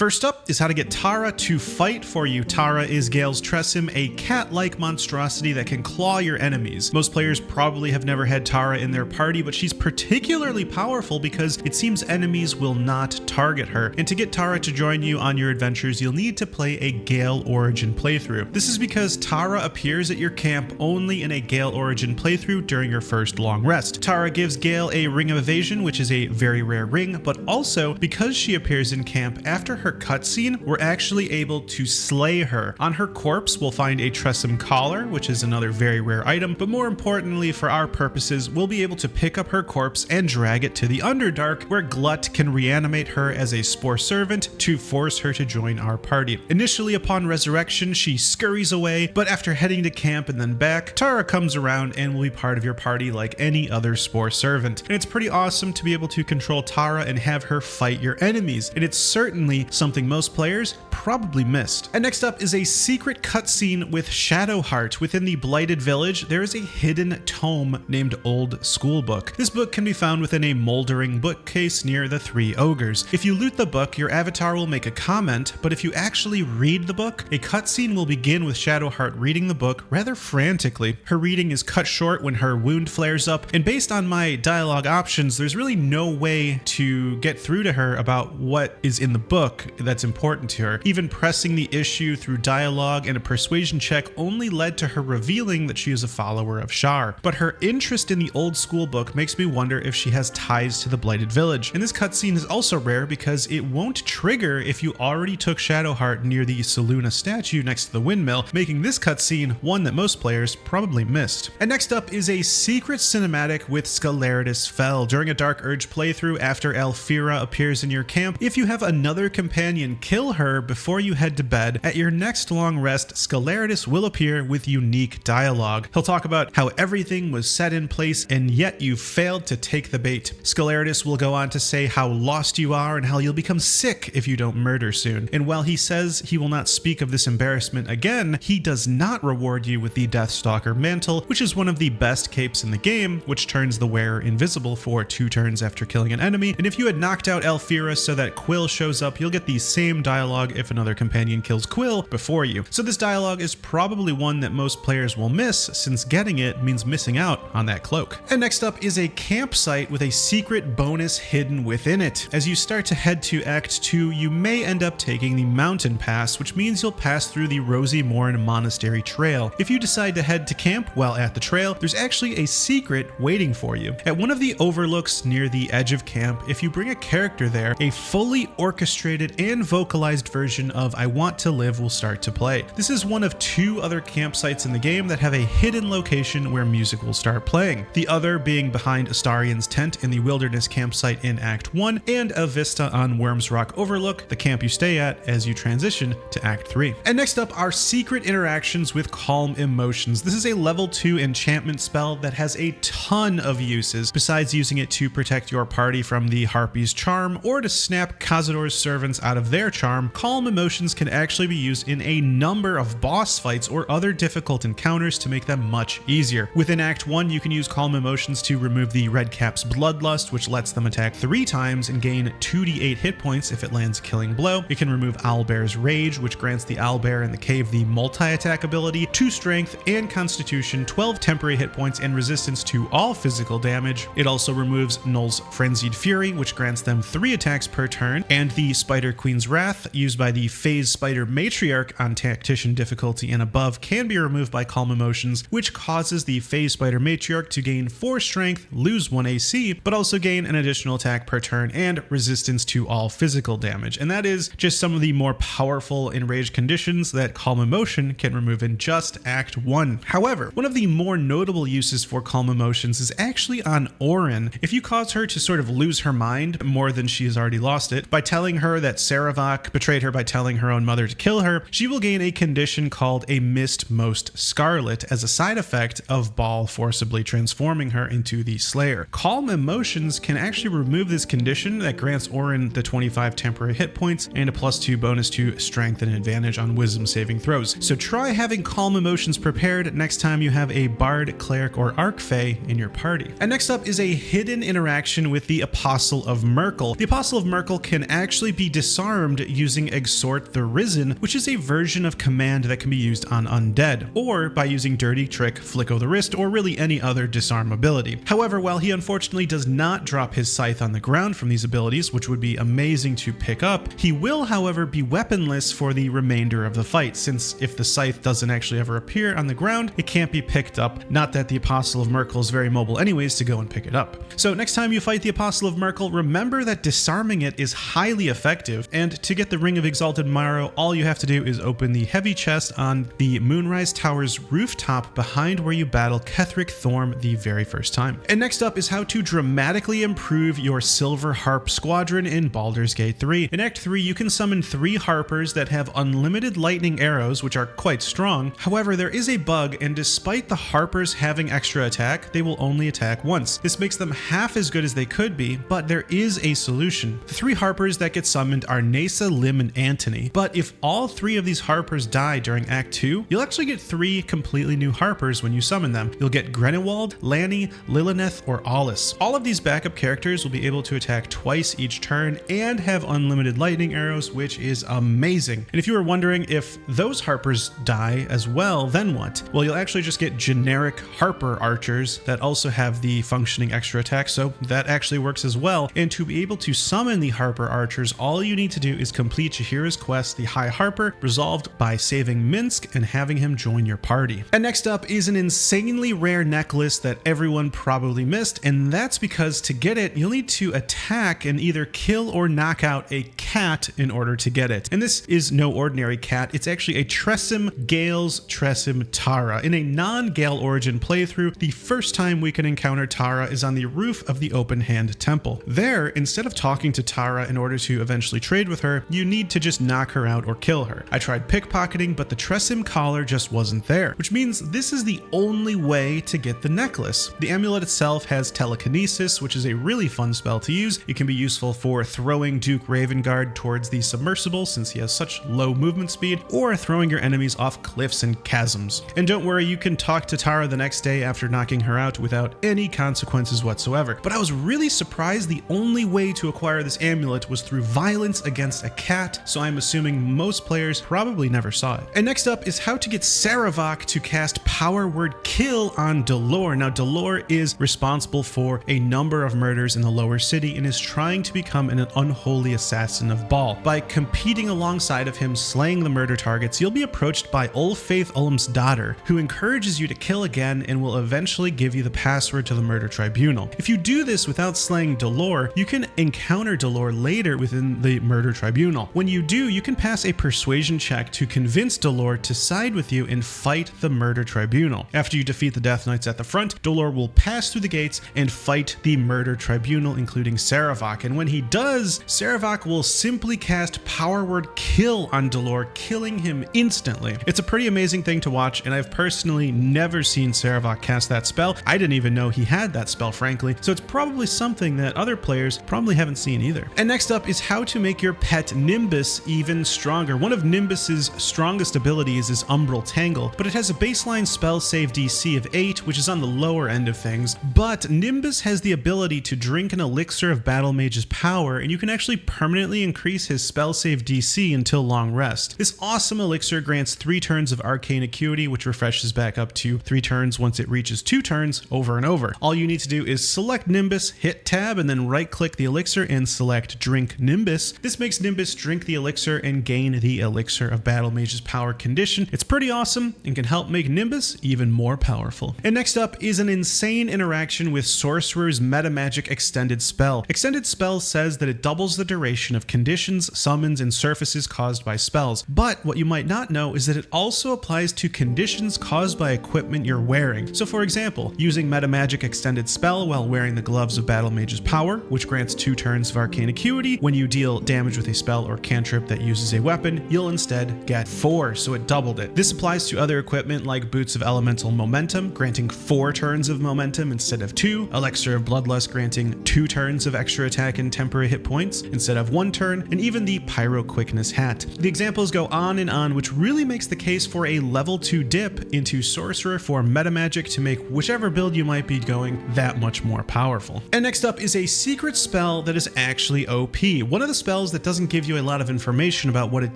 First up is how to get Tara to fight for you. Tara is Gale's Tressym, a cat-like monstrosity that can claw your enemies. Most players probably have never had Tara in their party, but she's particularly powerful because it seems enemies will not target her. And to get Tara to join you on your adventures, you'll need to play a Gale-origin playthrough. This is because Tara appears at your camp only in a Gale-origin playthrough during your first long rest. Tara gives Gale a Ring of Evasion, which is a very rare ring, but also because she appears in camp after her cutscene, we're actually able to slay her. On her corpse, we'll find a Tressym Collar, which is another very rare item, but more importantly for our purposes, we'll be able to pick up her corpse and drag it to the Underdark, where Glut can reanimate her as a Spore Servant to force her to join our party. Initially upon resurrection, she scurries away, but after heading to camp and then back, Tara comes around and will be part of your party like any other Spore Servant. And it's pretty awesome to be able to control Tara and have her fight your enemies, and it's certainly something most players probably missed. And next up is a secret cutscene with Shadowheart. Within the Blighted Village, there is a hidden tome named Old School Book. This book can be found within a moldering bookcase near the Three Ogres. If you loot the book, your avatar will make a comment, but if you actually read the book, a cutscene will begin with Shadowheart reading the book rather frantically. Her reading is cut short when her wound flares up, and based on my dialogue options, there's really no way to get through to her about what is in the book that's important to her. Even pressing the issue through dialogue and a persuasion check only led to her revealing that she is a follower of Shar. But her interest in the Old School Book makes me wonder if she has ties to the Blighted Village. And this cutscene is also rare because it won't trigger if you already took Shadowheart near the Saluna statue next to the windmill, making this cutscene one that most players probably missed. And next up is a secret cinematic with Scaleridus Fell. During a Dark Urge playthrough after Alfira appears in your camp, if you have another companion kill her before you head to bed, at your next long rest, Scaleridus will appear with unique dialogue. He'll talk about how everything was set in place and yet you failed to take the bait. Scaleridus will go on to say how lost you are and how you'll become sick if you don't murder soon. And while he says he will not speak of this embarrassment again, he does not reward you with the Deathstalker Mantle, which is one of the best capes in the game, which turns the wearer invisible for 2 turns after killing an enemy. And if you had knocked out Alfira so that Quill shows up, you'll get the same dialogue if another companion kills Quill before you. So this dialogue is probably one that most players will miss, since getting it means missing out on that cloak. And next up is a campsite with a secret bonus hidden within it. As you start to head to Act 2, you may end up taking the Mountain Pass, which means you'll pass through the Rosy Morn Monastery Trail. If you decide to head to camp while at the trail, there's actually a secret waiting for you. At one of the overlooks near the edge of camp, if you bring a character there, a fully orchestrated and vocalized version of I Want to Live will start to play. This is one of 2 other campsites in the game that have a hidden location where music will start playing. The other being behind Astarion's tent in the Wilderness campsite in Act 1, and a vista on Worms Rock Overlook, the camp you stay at as you transition to Act 3. And next up are secret interactions with Calm Emotions. This is a level 2 enchantment spell that has a ton of uses, besides using it to protect your party from the Harpy's charm or to snap Cazador's servants out of their charm. Calm Emotions can actually be used in a number of boss fights or other difficult encounters to make them much easier. Within Act 1, you can use Calm Emotions to remove the Redcap's Bloodlust, which lets them attack 3 times and gain 2d8 hit points if it lands a killing blow. It can remove Owlbear's Rage, which grants the Owlbear in the cave the multi-attack ability, 2 strength and constitution, 12 temporary hit points, and resistance to all physical damage. It also removes Null's Frenzied Fury, which grants them 3 attacks per turn, and the Spider Queen's Wrath, used by the Phase Spider Matriarch on Tactician difficulty and above, can be removed by Calm Emotions, which causes the Phase Spider Matriarch to gain 4 strength, lose 1 AC, but also gain an additional attack per turn and resistance to all physical damage. And that is just some of the more powerful enraged conditions that Calm Emotion can remove in just Act 1. However, one of the more notable uses for Calm Emotions is actually on Orin. If you cause her to sort of lose her mind more than she has already lost it by telling her that Sarevok betrayed her by telling her own mother to kill her, she will gain a condition called a Mist Most Scarlet as a side effect of Ball forcibly transforming her into the Slayer. Calm Emotions can actually remove this condition that grants Orin the 25 temporary hit points and a +2 bonus to strength and advantage on wisdom saving throws. So try having Calm Emotions prepared next time you have a Bard, Cleric, or Archfey in your party. And next up is a hidden interaction with the Apostle of Myrkul. The Apostle of Myrkul can actually be disarmed using Exhort the Risen, which is a version of command that can be used on undead, or by using Dirty Trick, Flick o' the Wrist, or really any other disarm ability. However, while he unfortunately does not drop his scythe on the ground from these abilities, which would be amazing to pick up, he will, however, be weaponless for the remainder of the fight, since if the scythe doesn't actually ever appear on the ground, it can't be picked up. Not that the Apostle of Myrkul is very mobile anyways to go and pick it up. So next time you fight the Apostle of Myrkul, remember that disarming it is highly effective, and to get the Ring of Exalted Morrow, all you have to do is open the heavy chest on the Moonrise Tower's rooftop behind where you battle Ketheric Thorm the very first time. And next up is how to dramatically improve your Silver Harp Squadron in Baldur's Gate 3. In Act 3, you can summon 3 Harpers that have unlimited lightning arrows, which are quite strong. However, there is a bug, and despite the Harpers having extra attack, they will only attack once. This makes them half as good as they could be, but there is a solution. The 3 Harpers that get summoned are Nasa, Lim, and Antony, but if all 3 of these Harpers die during Act 2, you'll actually get 3 completely new Harpers when you summon them. You'll get Grenewald, Lanny, Lilith, or Aulus. All of these backup characters will be able to attack twice each turn and have unlimited lightning arrows, which is amazing. And if you were wondering if those Harpers die as well, then what? Well, you'll actually just get generic Harper archers that also have the functioning extra attack, so that actually works as well. And to be able to summon the Harper archers, all you need to do is complete Jaheira's quest, the High Harper, resolved by saving Minsk and having him join your party. And next up is an insanely rare necklace that everyone probably missed, and that's because to get it, you'll need to attack and either kill or knock out a cat in order to get it. And this is no ordinary cat, it's actually a Tressym Gale's Tressym Tara. In a non-Gale-origin playthrough, the first time we can encounter Tara is on the roof of the Open Hand Temple. There, instead of talking to Tara in order to eventually trade with her, you need to just knock her out or kill her. I tried pickpocketing, but the Tressym Collar just wasn't there, which means this is the only way to get the necklace. The amulet itself has telekinesis, which is a really fun spell to use. It can be useful for throwing Duke Ravengard towards the submersible since he has such low movement speed, or throwing your enemies off cliffs and chasms. And don't worry, you can talk to Tara the next day after knocking her out without any consequences whatsoever. But I was really surprised the only way to acquire this amulet was through violence against a cat, so I'm assuming most players probably never saw it. And next up is how to get Sarevok to cast Power Word Kill on Dolor. Now, Dolor is responsible for a number of murders in the lower city and is trying to become an unholy assassin of Baal. By competing alongside of him slaying the murder targets, you'll be approached by Ulfaith Ulm's daughter, who encourages you to kill again and will eventually give you the password to the murder tribunal. If you do this without slaying Dolor, you can encounter Dolor later within the murder tribunal. When you do, you can pass a persuasion check to convince Dolor to side with you and fight the murder tribunal. After you defeat the Death Knights at the front, Dolor will pass through the gates and fight the murder tribunal, including Sarevok. And when he does, Sarevok will simply cast Power Word Kill on Dolor, killing him instantly. It's a pretty amazing thing to watch, and I've personally never seen Sarevok cast that spell. I didn't even know he had that spell, frankly, so it's probably something that other players probably haven't seen either. And next up is how to make your pet Nimbus even stronger. One of Nimbus's strongest abilities is Umbral Tangle, but it has a baseline spell save DC of 8, which is on the lower end of things. But Nimbus has the ability to drink an elixir of Battle Mage's power, and you can actually permanently increase his spell save DC until long rest. This awesome elixir grants 3 turns of arcane acuity, which refreshes back up to 3 turns once it reaches 2 turns over and over. All you need to do is select Nimbus, hit tab, and then right click the elixir and select Drink Nimbus. This makes Nimbus drink the elixir and gain the elixir of Battle Mage's power condition. It's pretty awesome and can help make Nimbus even more powerful. And next up is an insane interaction with Sorcerer's Metamagic Extended Spell. Extended Spell says that it doubles the duration of conditions, summons, and surfaces caused by spells. But what you might not know is that it also applies to conditions caused by equipment you're wearing. So for example, using Metamagic Extended Spell while wearing the gloves of Battle Mage's power, which grants 2 turns of arcane acuity when you deal damage with a spell or cantrip cantrip that uses a weapon, you'll instead get 4, so it doubled it. This applies to other equipment like Boots of Elemental Momentum, granting 4 turns of momentum instead of 2, Elixir of Bloodlust granting 2 turns of extra attack and temporary hit points instead of 1 turn, and even the Pyro Quickness hat. The examples go on and on, which really makes the case for a level 2 dip into Sorcerer for Metamagic to make whichever build you might be going that much more powerful. And next up is a secret spell that is actually OP. One of the spells that doesn't give you a lot of information about what it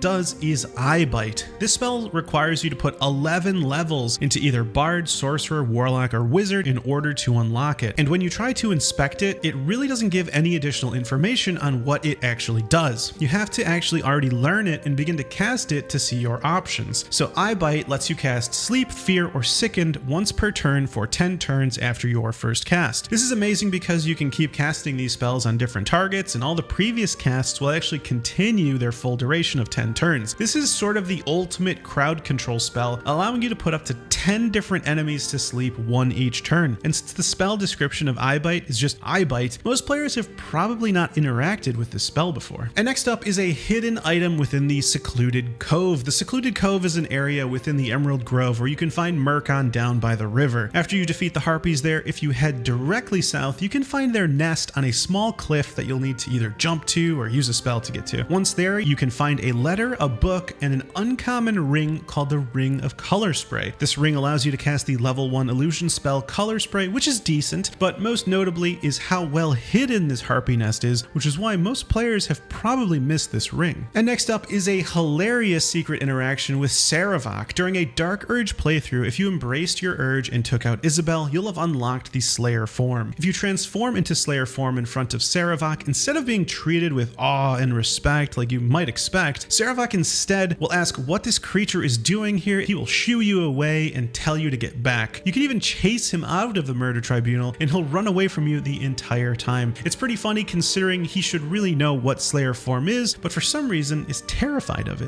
does is Eye Bite. This spell requires you to put 11 levels into either Bard, Sorcerer, Warlock, or Wizard in order to unlock it. And when you try to inspect it, it really doesn't give any additional information on what it actually does. You have to actually already learn it and begin to cast it to see your options. So Eye Bite lets you cast Sleep, Fear, or Sickened once per turn for 10 turns after your first cast. This is amazing because you can keep casting these spells on different targets, and all the previous casts will actually continue their full duration of 10 turns. This is sort of the ultimate crowd control spell, allowing you to put up to 10 different enemies to sleep, 1 each turn. And since the spell description of Eye Bite is just Eye Bite, most players have probably not interacted with this spell before. And next up is a hidden item within the Secluded Cove. The Secluded Cove is an area within the Emerald Grove where you can find Myrkul down by the river. After you defeat the Harpies there, if you head directly south, you can find their nest on a small cliff that you'll need to either jump to or use a spell to get to. Once there, you can find a letter, a book, and an uncommon ring called the Ring of Color Spray. This ring allows you to cast the level 1 illusion spell Color Spray, which is decent, but most notably is how well hidden this Harpy nest is, which is why most players have probably missed this ring. And next up is a hilarious secret interaction with Sarevok. During a Dark Urge playthrough, if you embraced your urge and took out Isabel, you'll have unlocked the Slayer form. If you transform into Slayer form in front of Sarevok, instead of being treated with awe and respect like you might expect, Sarevok instead will ask what this creature is doing here. He will shoo you away and tell you to get back. You can even chase him out of the murder tribunal and he'll run away from you the entire time. It's pretty funny considering he should really know what Slayer form is, but for some reason is terrified of it.